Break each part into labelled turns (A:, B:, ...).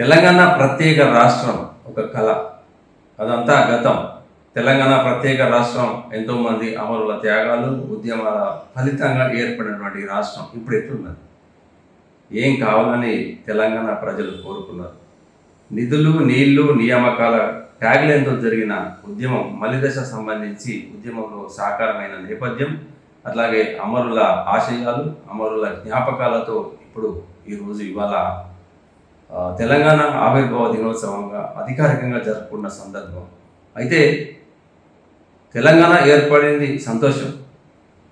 A: తెలంగాణ ప్రత్యేక రాష్ట్రం ఒక కళ, అదంతా గతం. తెలంగాణ ప్రత్యేక రాష్ట్రం ఎంతోమంది అమరుల త్యాగాలు, ఉద్యమాల ఫలితంగా ఏర్పడినటువంటి రాష్ట్రం ఇప్పుడు ఎట్లున్నది? ఏం కావాలని తెలంగాణ ప్రజలు కోరుకున్నారు? నిధులు, నీళ్లు, నియామకాల ట్యాగ్లైన్తో జరిగిన ఉద్యమం మలిదశ సంబంధించి ఉద్యమంలో సాకారమైన నేపథ్యం, అట్లాగే అమరుల ఆశయాలు, అమరుల జ్ఞాపకాలతో ఇప్పుడు ఇవాళ తెలంగాణ ఆవిర్భావ దినోత్సవంగా అధికారికంగా జరుపుకున్న సందర్భం. అయితే తెలంగాణ ఏర్పడింది సంతోషం,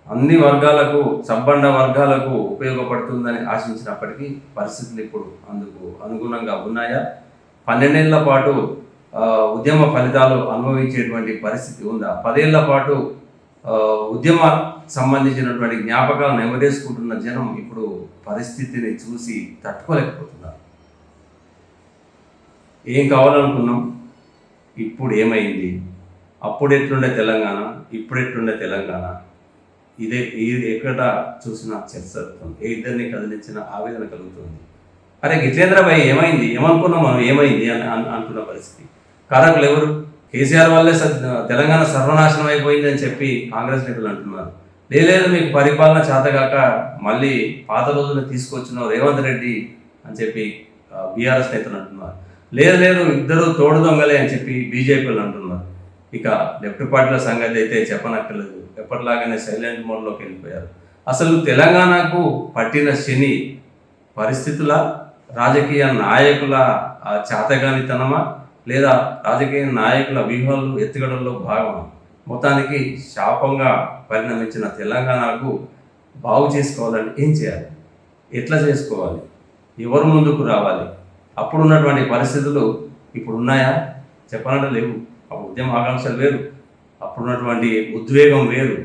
A: అన్ని వర్గాలకు, సబ్బండ వర్గాలకు ఉపయోగపడుతుందని ఆశించినప్పటికీ పరిస్థితులు ఇప్పుడు అందుకు అనుగుణంగా ఉన్నాయా? 12 ఏళ్ల పాటు ఉద్యమ ఫలితాలు అనుభవించేటువంటి పరిస్థితి ఉందా? 10 ఏళ్ల పాటు ఉద్యమ సంబంధించినటువంటి జ్ఞాపకాలు నెమరేసుకుంటున్న జనం ఇప్పుడు పరిస్థితిని చూసి తట్టుకోలేకపోతున్నారు. ఏం కావాలనుకున్నాం, ఇప్పుడు ఏమైంది? అప్పుడు ఎట్లుండే తెలంగాణ, ఇప్పుడు ఎట్లుండే తెలంగాణ, ఇది ఎక్కడ చూసినా చర్చ జరుగుతుంది. ఇద్దరిని కదిలించిన ఆవేదన కలుగుతుంది. అరే గిట్లేంద్రబాయ్ ఏమైంది, ఏమనుకున్నాం మనం, ఏమైంది అని అనుకున్న పరిస్థితి. కారకులు ఎవరు? కేసీఆర్ వల్లే తెలంగాణ సర్వనాశనం అయిపోయింది అని చెప్పి కాంగ్రెస్ నేతలు అంటున్నారు. లేదు మీకు పరిపాలన చేతగాక మళ్ళీ పాత రోజులు తీసుకొచ్చిన రేవంత్ రెడ్డి అని చెప్పి బీఆర్ఎస్ నేతలు అంటున్నారు. లేదు ఇద్దరు తోడు దొంగలే అని చెప్పి బీజేపీలు అంటున్నారు. ఇక లెఫ్ట్ పార్టీల సంగతి అయితే చెప్పనక్కర్లేదు, ఎప్పటిలాగానే సైలెంట్ మోడ్లోకి వెళ్ళిపోయారు. అసలు తెలంగాణకు పట్టిన శని పరిస్థితుల, రాజకీయ నాయకుల చేతగానితనమా, లేదా రాజకీయ నాయకుల వ్యూహాలు ఎత్తుగడల్లో భాగమా? మొత్తానికి శాపంగా పరిణమించిన తెలంగాణకు బాగు చేసుకోవాలని ఏం చేయాలి? ఎట్లా చేసుకోవాలి? ఎవరు ముందుకు రావాలి? అప్పుడున్నటువంటి పరిస్థితులు ఇప్పుడు ఉన్నాయా? చెప్పనంటే లేవు. అప్పుడు ఉద్యమ ఆకాంక్షలు వేరు, అప్పుడున్నటువంటి ఉద్వేగం వేరు,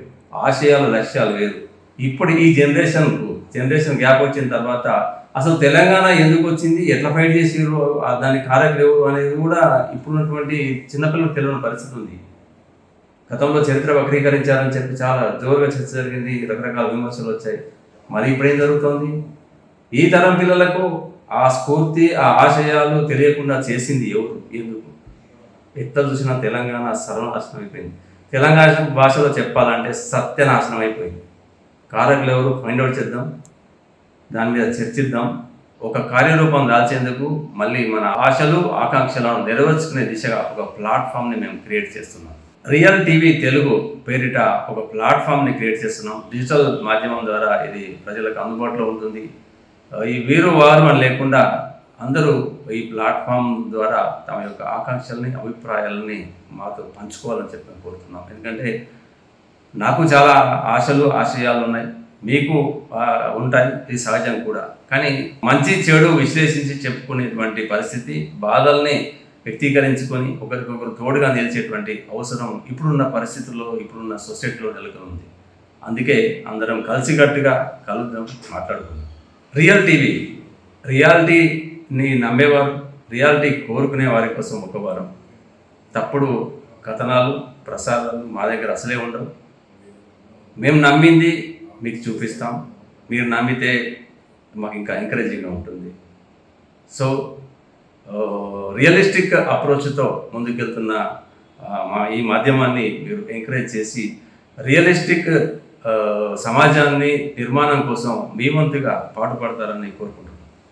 A: ఆశయాలు, లక్ష్యాలు వేరు. ఇప్పుడు ఈ జనరేషన్ గ్యాప్ వచ్చిన తర్వాత అసలు తెలంగాణ ఎందుకు వచ్చింది, ఎట్లా ఫైట్ చేసిరు, దానికి కారకులు ఎవరు అనేది కూడా ఇప్పుడున్నటువంటి చిన్నపిల్లలకు తెలియని పరిస్థితి ఉంది. గతంలో చరిత్ర వక్రీకరించారని చెప్పి చాలా జోరుగా చర్చ జరిగింది, రకరకాల విమర్శలు వచ్చాయి. మరి ఇప్పుడేం జరుగుతుంది? ఈ తరం పిల్లలకు ఆ స్ఫూర్తి, ఆ ఆశయాలు తెలియకుండా చేసింది ఎవరు, ఎందుకు? ఎట్లా చూసినా తెలంగాణ సర్వనాశనం అయిపోయింది. తెలంగాణ భాషలో చెప్పాలంటే సత్యనాశనం అయిపోయింది. కారకులు ఎవరు ఫైండ్ అవుట్ చేద్దాం, దాని మీద చర్చిద్దాం. ఒక కార్యరూపం దాల్చేందుకు మళ్ళీ మన ఆశలు, ఆకాంక్షలను నెరవేర్చుకునే దిశగా ఒక ప్లాట్ఫామ్ని మేము క్రియేట్ చేస్తున్నాం. రియల్ టీవీ తెలుగు పేరిట ఒక ప్లాట్ఫామ్ని క్రియేట్ చేస్తున్నాం. డిజిటల్ మాధ్యమం ద్వారా ఇది ప్రజలకు అందుబాటులో ఉంటుంది. ఈ వీరు వారు అని లేకుండా అందరూ ఈ ప్లాట్ఫామ్ ద్వారా తమ యొక్క ఆకాంక్షల్ని, అభిప్రాయాలని మాతో పంచుకోవాలని చెప్పి కోరుతున్నాం. ఎందుకంటే నాకు చాలా ఆశలు, ఆశయాలు ఉన్నాయి, మీకు ఉంటాయి, ఇది సహజం కూడా. కానీ మంచి చెడు విశ్లేషించి చెప్పుకునేటువంటి పరిస్థితి, బాధల్ని వ్యక్తీకరించుకొని ఒకరికొకరు తోడుగా నిలిచేటువంటి అవసరం ఇప్పుడున్న పరిస్థితుల్లో, ఇప్పుడున్న సొసైటీలో నెలకొంది. అందుకే అందరం కలిసికట్టుగా కలుద్దాం, మాట్లాడుకుందాం. రియల్ టీవీ, రియాలిటీని నమ్మేవారు, రియాలిటీ కోరుకునే వారి కోసం ఒక వారం. తప్పుడు కథనాలు, ప్రసారాలు మా దగ్గర అసలే ఉండవు. మేము నమ్మింది మీకు చూపిస్తాం, మీరు నమ్మితే మాకు ఇంకా ఎంకరేజింగ్గా ఉంటుంది. సో రియలిస్టిక్ అప్రోచ్తో ముందుకెళ్తున్న ఈ మాధ్యమాన్ని మీరు ఎంకరేజ్ చేసి రియలిస్టిక్ సమాజాన్ని నిర్మాణం కోసం మీ వంతుగా పాటుపడతారని కోరుకుంటున్నాను.